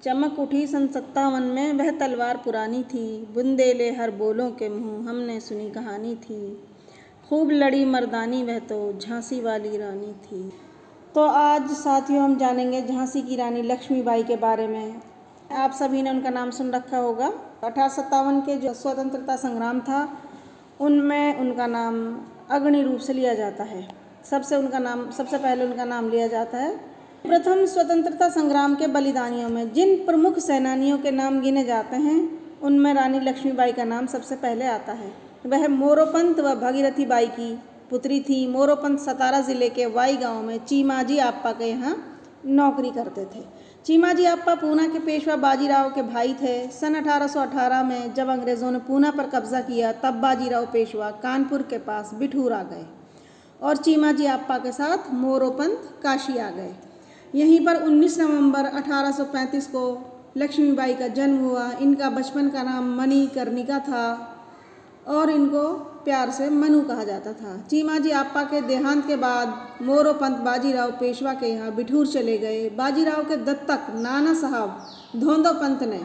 चमक उठी सन 57 में, वह तलवार पुरानी थी, बुंदेले हर बोलों के मुँह हमने सुनी कहानी थी। खूब लड़ी मर्दानी वह तो झांसी वाली रानी थी। तो आज साथियों हम जानेंगे झांसी की रानी लक्ष्मीबाई के बारे में। आप सभी ने उनका नाम सुन रखा होगा। 1857 के जो स्वतंत्रता संग्राम था उनमें उनका नाम अग्रणी रूप से लिया जाता है। सबसे पहले उनका नाम लिया जाता है। प्रथम स्वतंत्रता संग्राम के बलिदानियों में जिन प्रमुख सेनानियों के नाम गिने जाते हैं उनमें रानी लक्ष्मीबाई का नाम सबसे पहले आता है। वह मोरोपंत व भगीरथी बाई की पुत्री थी। मोरोपंत सतारा जिले के वाई गांव में चीमाजी आपा के यहाँ नौकरी करते थे। चीमाजी आपा पूना के पेशवा बाजीराव के भाई थे। सन 1818 में जब अंग्रेज़ों ने पूना पर कब्जा किया तब बाजीराव पेशवा कानपुर के पास बिठूर आ गए और चीमाजी आपा के साथ मोरोपंत काशी आ गए। यहीं पर 19 नवंबर 1835 को लक्ष्मीबाई का जन्म हुआ। इनका बचपन का नाम मणिकर्णिका था और इनको प्यार से मनु कहा जाता था। चीमाजी आपा के देहांत के बाद मोरोपंत बाजीराव पेशवा के यहाँ बिठूर चले गए। बाजीराव के दत्तक नाना साहब धोंदोपंत ने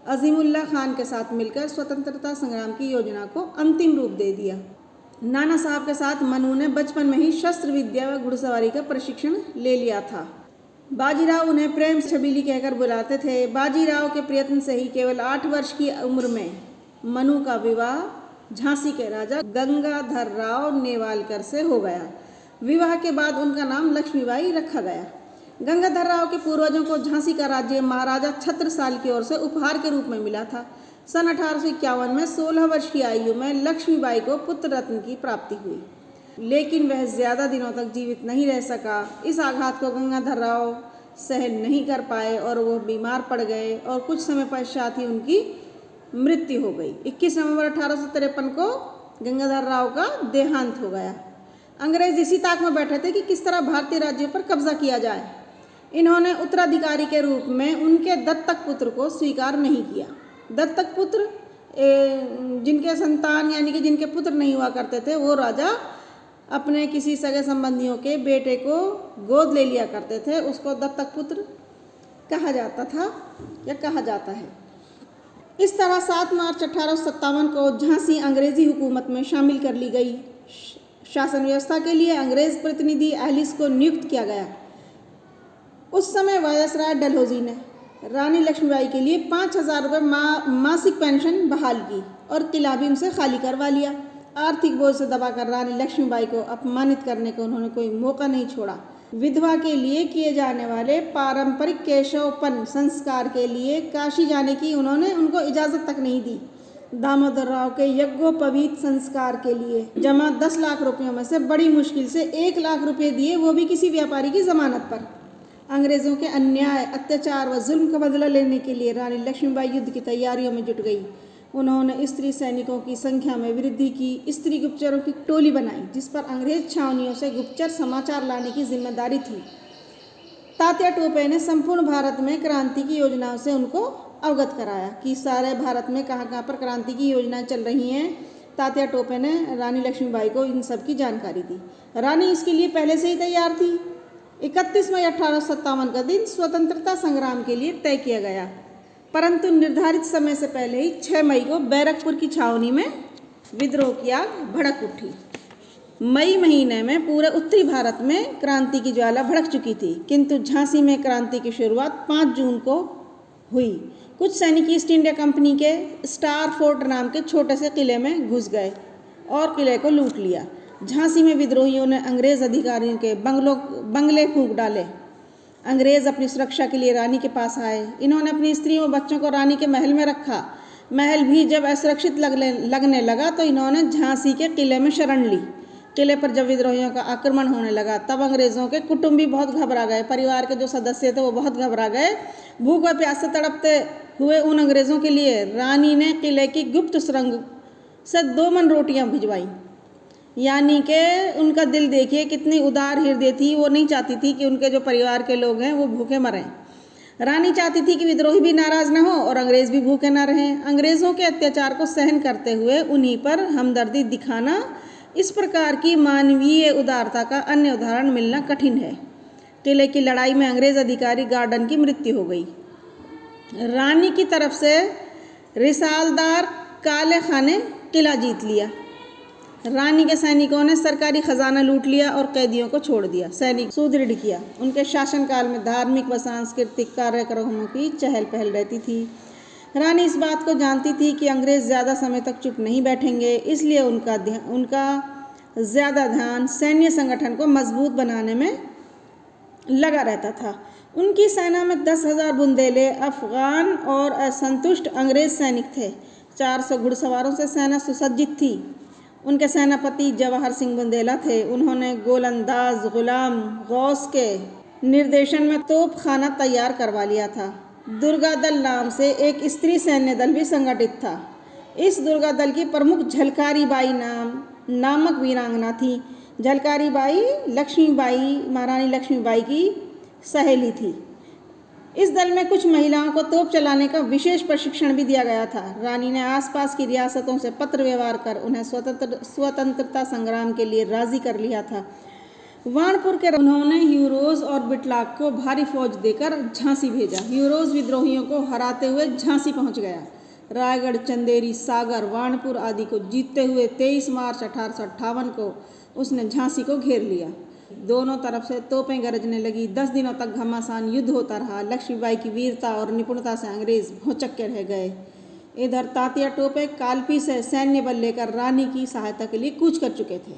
अजीमुल्ला खान के साथ मिलकर स्वतंत्रता संग्राम की योजना को अंतिम रूप दे दिया। नाना साहब के साथ मनु ने बचपन में ही शस्त्र विद्या व घुड़सवारी का प्रशिक्षण ले लिया था। बाजीराव उन्हें प्रेम से छबीली कहकर बुलाते थे। बाजीराव के प्रयत्न से ही केवल 8 वर्ष की उम्र में मनु का विवाह झांसी के राजा गंगाधर राव नेवालकर से हो गया। विवाह के बाद उनका नाम लक्ष्मीबाई रखा गया। गंगाधर राव के पूर्वजों को झांसी का राज्य महाराजा छत्रसाल की ओर से उपहार के रूप में मिला था। सन 1851 में 16 वर्ष की आयु में लक्ष्मीबाई को पुत्र रत्न की प्राप्ति हुई, लेकिन वह ज़्यादा दिनों तक जीवित नहीं रह सका। इस आघात को गंगाधर राव सहन नहीं कर पाए और वो बीमार पड़ गए और कुछ समय पश्चात ही उनकी मृत्यु हो गई। 21 नवंबर 1853 को गंगाधर राव का देहांत हो गया। अंग्रेज इसी ताक में बैठे थे कि किस तरह भारतीय राज्यों पर कब्जा किया जाए। इन्होंने उत्तराधिकारी के रूप में उनके दत्तक पुत्र को स्वीकार नहीं किया। दत्तक पुत्र जिनके संतान यानी कि जिनके पुत्र नहीं हुआ करते थे वो राजा अपने किसी सगे संबंधियों के बेटे को गोद ले लिया करते थे, उसको दत्तक पुत्र कहा जाता था या कहा जाता है। इस तरह 7 मार्च 1857 को झांसी अंग्रेजी हुकूमत में शामिल कर ली गई। शासन व्यवस्था के लिए अंग्रेज प्रतिनिधि एलिस को नियुक्त किया गया। उस समय वायसराय डलहौजी ने रानी लक्ष्मीबाई के लिए 5000 रुपये मासिक पेंशन बहाल की और किला भी उनसे खाली करवा लिया। आर्थिक बोझ से दबाकर रानी लक्ष्मीबाई को अपमानित करने का उन्होंने कोई मौका नहीं छोड़ा। विधवा के लिए किए जाने वाले पारंपरिक केशवपन संस्कार के लिए काशी जाने की उन्होंने उनको इजाज़त तक नहीं दी। दामोदर राव के यज्ञोपवीत संस्कार के लिए जमा 10 लाख रुपयों में से बड़ी मुश्किल से 1 लाख रुपये दिए, वो भी किसी व्यापारी की जमानत पर। अंग्रेज़ों के अन्याय, अत्याचार व जुल्म का बदला लेने के लिए रानी लक्ष्मीबाई युद्ध की तैयारियों में जुट गई। उन्होंने स्त्री सैनिकों की संख्या में वृद्धि की। स्त्री गुप्तचरों की टोली बनाई जिस पर अंग्रेज छावनियों से गुप्तचर समाचार लाने की जिम्मेदारी थी। तात्या टोपे ने संपूर्ण भारत में क्रांति की योजनाओं से उनको अवगत कराया कि सारे भारत में कहाँ पर क्रांति की योजनाएं चल रही हैं। तात्या टोपे ने रानी लक्ष्मीबाई को इन सब की जानकारी दी। रानी इसके लिए पहले से ही तैयार थी। 31 मई 1857 का दिन स्वतंत्रता संग्राम के लिए तय किया गया, परंतु निर्धारित समय से पहले ही 6 मई को बैरकपुर की छावनी में विद्रोह की आग भड़क उठी। मई महीने में पूरे उत्तरी भारत में क्रांति की ज्वाला भड़क चुकी थी, किंतु झांसी में क्रांति की शुरुआत 5 जून को हुई। कुछ सैनिक ईस्ट इंडिया कंपनी के स्टार फोर्ट नाम के छोटे से किले में घुस गए और किले को लूट लिया। झांसी में विद्रोहियों ने अंग्रेज अधिकारियों के बंगले फूंक डाले। अंग्रेज अपनी सुरक्षा के लिए रानी के पास आए। इन्होंने अपनी स्त्रियों और बच्चों को रानी के महल में रखा। महल भी जब असुरक्षित लगने लगा तो इन्होंने झांसी के किले में शरण ली। किले पर जब विद्रोहियों का आक्रमण होने लगा तब अंग्रेज़ों के कुटुंबी बहुत घबरा गए। परिवार के जो सदस्य थे वो बहुत घबरा गए। भूख व प्यास से तड़पते हुए उन अंग्रेज़ों के लिए रानी ने किले की गुप्त सुरंग से 2 मन रोटियां भिजवाई। यानी कि उनका दिल देखिए कितनी उदार हृदय थी। वो नहीं चाहती थी कि उनके जो परिवार के लोग हैं वो भूखे मरें। रानी चाहती थी कि विद्रोही भी नाराज़ न हो और अंग्रेज़ भी भूखे न रहें। अंग्रेज़ों के अत्याचार को सहन करते हुए उन्हीं पर हमदर्दी दिखाना, इस प्रकार की मानवीय उदारता का अन्य उदाहरण मिलना कठिन है। किले की लड़ाई में अंग्रेज़ अधिकारी गार्डन की मृत्यु हो गई। रानी की तरफ से रिसालदार काले खां ने किला जीत लिया। रानी के सैनिकों ने सरकारी खजाना लूट लिया और कैदियों को छोड़ दिया। सैनिक सुदृढ़ किया। उनके शासनकाल में धार्मिक व सांस्कृतिक कार्यक्रमों की चहल पहल रहती थी। रानी इस बात को जानती थी कि अंग्रेज ज़्यादा समय तक चुप नहीं बैठेंगे, इसलिए उनका ज़्यादा ध्यान सैन्य संगठन को मजबूत बनाने में लगा रहता था। उनकी सेना में 10,000 बुंदेले, अफगान और असंतुष्ट अंग्रेज सैनिक थे। 400 घुड़सवारों से सेना सुसज्जित थी। उनके सेनापति जवाहर सिंह बुंदेला थे। उन्होंने गोलंदाज गुलाम गौस के निर्देशन में तोप खाना तैयार करवा लिया था। दुर्गा दल नाम से एक स्त्री सैन्य दल भी संगठित था। इस दुर्गा दल की प्रमुख झलकारी बाई नामक वीरांगना थी। झलकारी बाई लक्ष्मीबाई, महारानी लक्ष्मीबाई की सहेली थी। इस दल में कुछ महिलाओं को तोप चलाने का विशेष प्रशिक्षण भी दिया गया था। रानी ने आसपास की रियासतों से पत्र व्यवहार कर उन्हें स्वतंत्रता संग्राम के लिए राजी कर लिया था। वाणपुर के उन्होंने ह्यूरोज और बिटलाक को भारी फौज देकर झांसी भेजा। ह्यूरोज विद्रोहियों को हराते हुए झांसी पहुंच गया। रायगढ़, चंदेरी, सागर, वाणपुर आदि को जीतते हुए 23 मार्च 1858 को उसने झांसी को घेर लिया। दोनों तरफ से तोपें गरजने लगी। 10 दिनों तक घमासान युद्ध होता रहा। लक्ष्मीबाई की वीरता और निपुणता से अंग्रेज भौचक्के रह गए। इधर तात्या टोपे कालपी से सैन्य बल लेकर रानी की सहायता के लिए कूच कर चुके थे,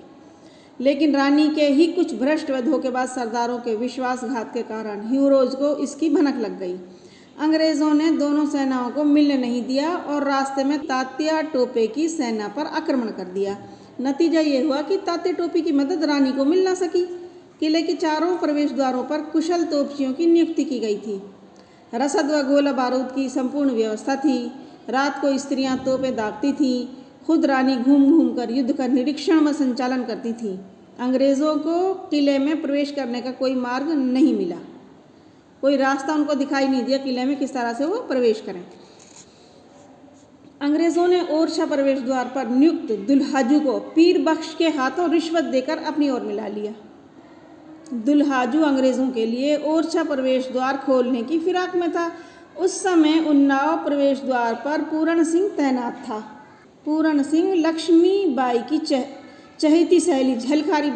लेकिन रानी के ही कुछ भ्रष्ट व धोखेबाज सरदारों के विश्वासघात के कारण ह्यूरोज को इसकी भनक लग गई। अंग्रेजों ने दोनों सेनाओं को मिलने नहीं दिया और रास्ते में तात्या टोपे की सेना पर आक्रमण कर दिया। नतीजा ये हुआ कि तात्या टोपे की मदद रानी को मिल ना सकी। किले के चारों प्रवेश द्वारों पर कुशल तोपचियों की नियुक्ति की गई थी। रसद व गोला बारूद की संपूर्ण व्यवस्था थी। रात को स्त्रियां तोपें दागती थीं। खुद रानी घूम घूम कर युद्ध का निरीक्षण व संचालन करती थी। अंग्रेज़ों को किले में प्रवेश करने का कोई मार्ग नहीं मिला। कोई रास्ता उनको दिखाई नहीं दिया किले में किस तरह से वो प्रवेश करें। अंग्रेज़ों ने ओरछा प्रवेश द्वार पर नियुक्त दुल्हाजू को पीर बख्श के हाथों रिश्वत देकर अपनी ओर मिला लिया। दुल्हाजू अंग्रेज़ों के लिए ओरछा प्रवेश द्वार खोलने की फिराक में था। उस समय उन्नाव प्रवेश द्वार पर पूरण सिंह तैनात था। पूरण सिंह लक्ष्मीबाई की चहेती सहेली झलकारी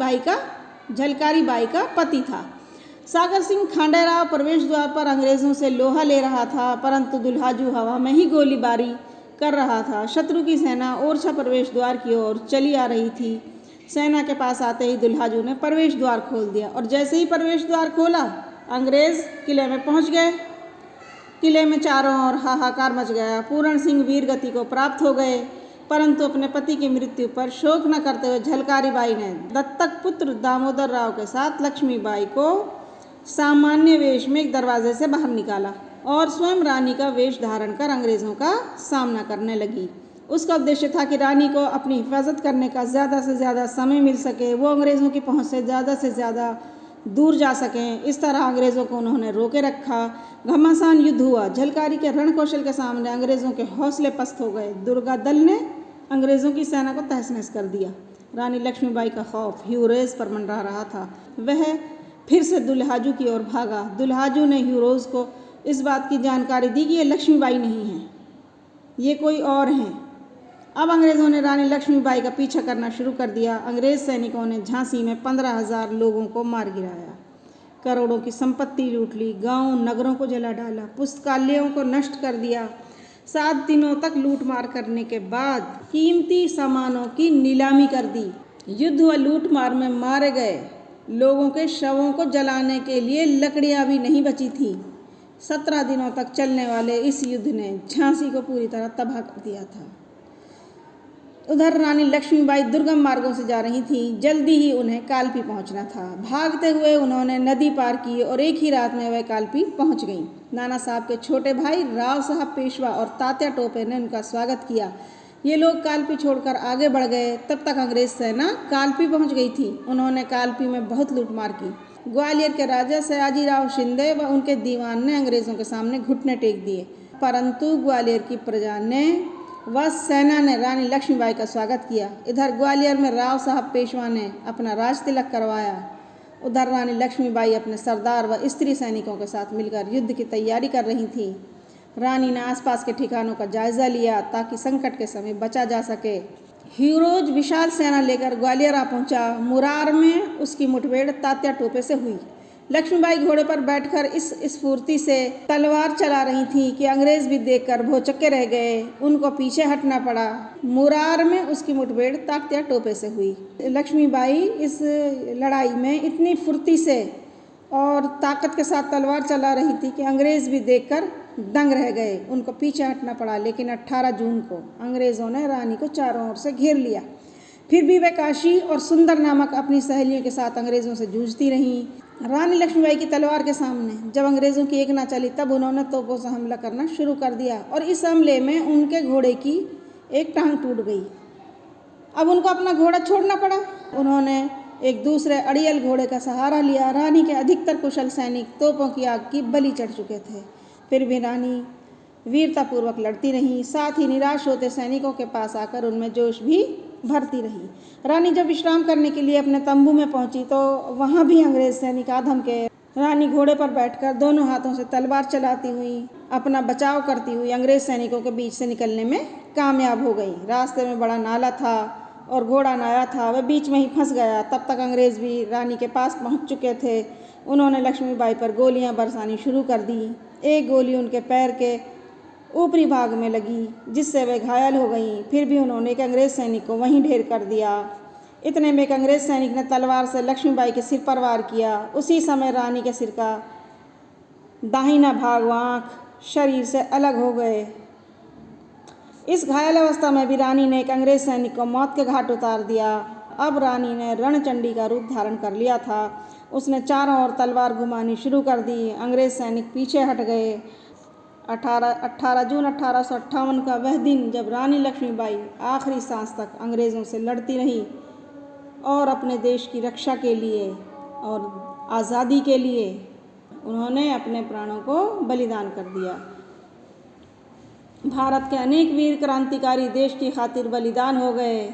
बाई का पति था। सागर सिंह खांडेराव प्रवेश द्वार पर अंग्रेज़ों से लोहा ले रहा था, परंतु दुल्हाजू हवा में ही गोलीबारी कर रहा था। शत्रु की सेना ओरछा प्रवेश द्वार की ओर चली आ रही थी। सेना के पास आते ही दुल्हाजू ने प्रवेश द्वार खोल दिया और जैसे ही प्रवेश द्वार खोला, अंग्रेज़ किले में पहुंच गए। किले में चारों ओर हाहाकार मच गया। पूरण सिंह वीर गति को प्राप्त हो गए, परंतु अपने पति की मृत्यु पर शोक न करते हुए झलकारी बाई ने दत्तक पुत्र दामोदर राव के साथ लक्ष्मीबाई को सामान्य वेश में एक दरवाजे से बाहर निकाला और स्वयं रानी का वेश धारण कर अंग्रेज़ों का सामना करने लगी। उसका उद्देश्य था कि रानी को अपनी हिफाजत करने का ज़्यादा से ज़्यादा समय मिल सके, वो अंग्रेज़ों की पहुंच से ज़्यादा दूर जा सकें। इस तरह अंग्रेज़ों को उन्होंने रोके रखा। घमासान युद्ध हुआ। झलकारी के रणकौशल के सामने अंग्रेज़ों के हौसले पस्त हो गए। दुर्गा दल ने अंग्रेज़ों की सेना को तहस नहस कर दिया। रानी लक्ष्मीबाई का खौफ ह्यूरोज पर मंडरा रहा था। वह फिर से दुल्हाजू की ओर भागा। दुल्हाजू ने ह्यूरोज को इस बात की जानकारी दी कि ये लक्ष्मीबाई नहीं है, ये कोई और हैं। अब अंग्रेज़ों ने रानी लक्ष्मीबाई का पीछा करना शुरू कर दिया। अंग्रेज़ सैनिकों ने झांसी में 15,000 लोगों को मार गिराया, करोड़ों की संपत्ति लूट ली, गांव नगरों को जला डाला, पुस्तकालयों को नष्ट कर दिया। 7 दिनों तक लूटमार करने के बाद कीमती सामानों की नीलामी कर दी। युद्ध व लूटमार में मारे गए लोगों के शवों को जलाने के लिए लकड़ियां भी नहीं बची थीं। 17 दिनों तक चलने वाले इस युद्ध ने झांसी को पूरी तरह तबाह कर दिया था। उधर रानी लक्ष्मीबाई दुर्गम मार्गों से जा रही थीं। जल्दी ही उन्हें कालपी पहुंचना था। भागते हुए उन्होंने नदी पार की और एक ही रात में वह कालपी पहुंच गईं। नाना साहब के छोटे भाई राव साहब पेशवा और तात्या टोपे ने उनका स्वागत किया। ये लोग कालपी छोड़कर आगे बढ़ गए। तब तक अंग्रेज सेना कालपी पहुंच गई थी। उन्होंने कालपी में बहुत लूटमार की। ग्वालियर के राजा सयाजीराव शिंदे व उनके दीवान ने अंग्रेज़ों के सामने घुटने टेक दिए, परंतु ग्वालियर की प्रजा ने व सेना ने रानी लक्ष्मीबाई का स्वागत किया। इधर ग्वालियर में राव साहब पेशवा ने अपना राज तिलक करवाया। उधर रानी लक्ष्मीबाई अपने सरदार व स्त्री सैनिकों के साथ मिलकर युद्ध की तैयारी कर रही थी। रानी ने आसपास के ठिकानों का जायजा लिया ताकि संकट के समय बचा जा सके। हीरोज विशाल सेना लेकर ग्वालियर आ पहुंचा। मुरार में उसकी मुठभेड़ तात्या टोपे से हुई। लक्ष्मीबाई घोड़े पर बैठकर इस स्फूर्ति से तलवार चला रही थीं कि अंग्रेज भी देखकर भौचक्के रह गए। उनको पीछे हटना पड़ा। मुरार में उसकी मुठभेड़ तात्या टोपे से हुई। लक्ष्मीबाई इस लड़ाई में इतनी फुर्ती से और ताकत के साथ तलवार चला रही थी कि अंग्रेज भी देखकर दंग रह गए। उनको पीछे हटना पड़ा, लेकिन 18 जून को अंग्रेज़ों ने रानी को चारों ओर से घेर लिया। फिर भी वे काशी और सुंदर नामक अपनी सहेलियों के साथ अंग्रेज़ों से जूझती रहीं। रानी लक्ष्मीबाई की तलवार के सामने जब अंग्रेज़ों की एक ना चली, तब उन्होंने तोपों से हमला करना शुरू कर दिया और इस हमले में उनके घोड़े की एक टांग टूट गई। अब उनको अपना घोड़ा छोड़ना पड़ा। उन्होंने एक दूसरे अड़ियल घोड़े का सहारा लिया। रानी के अधिकतर कुशल सैनिक तोपों की आग की बलि चढ़ चुके थे। फिर भी रानी वीरतापूर्वक लड़ती रहीं, साथ ही निराश होते सैनिकों के पास आकर उनमें जोश भी भरती रही। रानी जब विश्राम करने के लिए अपने तंबू में पहुंची तो वहां भी अंग्रेज सैनिक आ धमके। रानी घोड़े पर बैठकर दोनों हाथों से तलवार चलाती हुई अपना बचाव करती हुई अंग्रेज सैनिकों के बीच से निकलने में कामयाब हो गई। रास्ते में बड़ा नाला था और घोड़ा नया था, वह बीच में ही फंस गया। तब तक अंग्रेज भी रानी के पास पहुंच चुके थे। उन्होंने लक्ष्मीबाई पर गोलियां बरसानी शुरू कर दी। एक गोली उनके पैर के ऊपरी भाग में लगी, जिससे वे घायल हो गईं। फिर भी उन्होंने एक अंग्रेज सैनिक को वहीं ढेर कर दिया। इतने में एक अंग्रेज सैनिक ने तलवार से लक्ष्मीबाई के सिर पर वार किया। उसी समय रानी के सिर का दाहिना भाग व आँख शरीर से अलग हो गए। इस घायल अवस्था में भी रानी ने एक अंग्रेज सैनिक को मौत के घाट उतार दिया। अब रानी ने रणचंडी का रूप धारण कर लिया था। उसने चारों ओर तलवार घुमानी शुरू कर दी। अंग्रेज सैनिक पीछे हट गए। 18 जून 1858 का वह दिन जब रानी लक्ष्मीबाई आखिरी सांस तक अंग्रेज़ों से लड़ती रही और अपने देश की रक्षा के लिए और आज़ादी के लिए उन्होंने अपने प्राणों को बलिदान कर दिया। भारत के अनेक वीर क्रांतिकारी देश की खातिर बलिदान हो गए।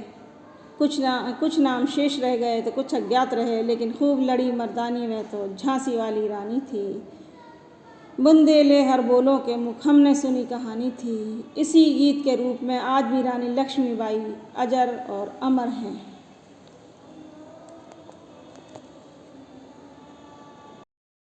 कुछ नाम शेष रह गए तो कुछ अज्ञात रहे, लेकिन खूब लड़ी मर्दानी में तो झांसी वाली रानी थी। बुंदेले हर बोलों के मुख हमने सुनी कहानी थी। इसी गीत के रूप में आज भी रानी लक्ष्मीबाई अजर और अमर हैं।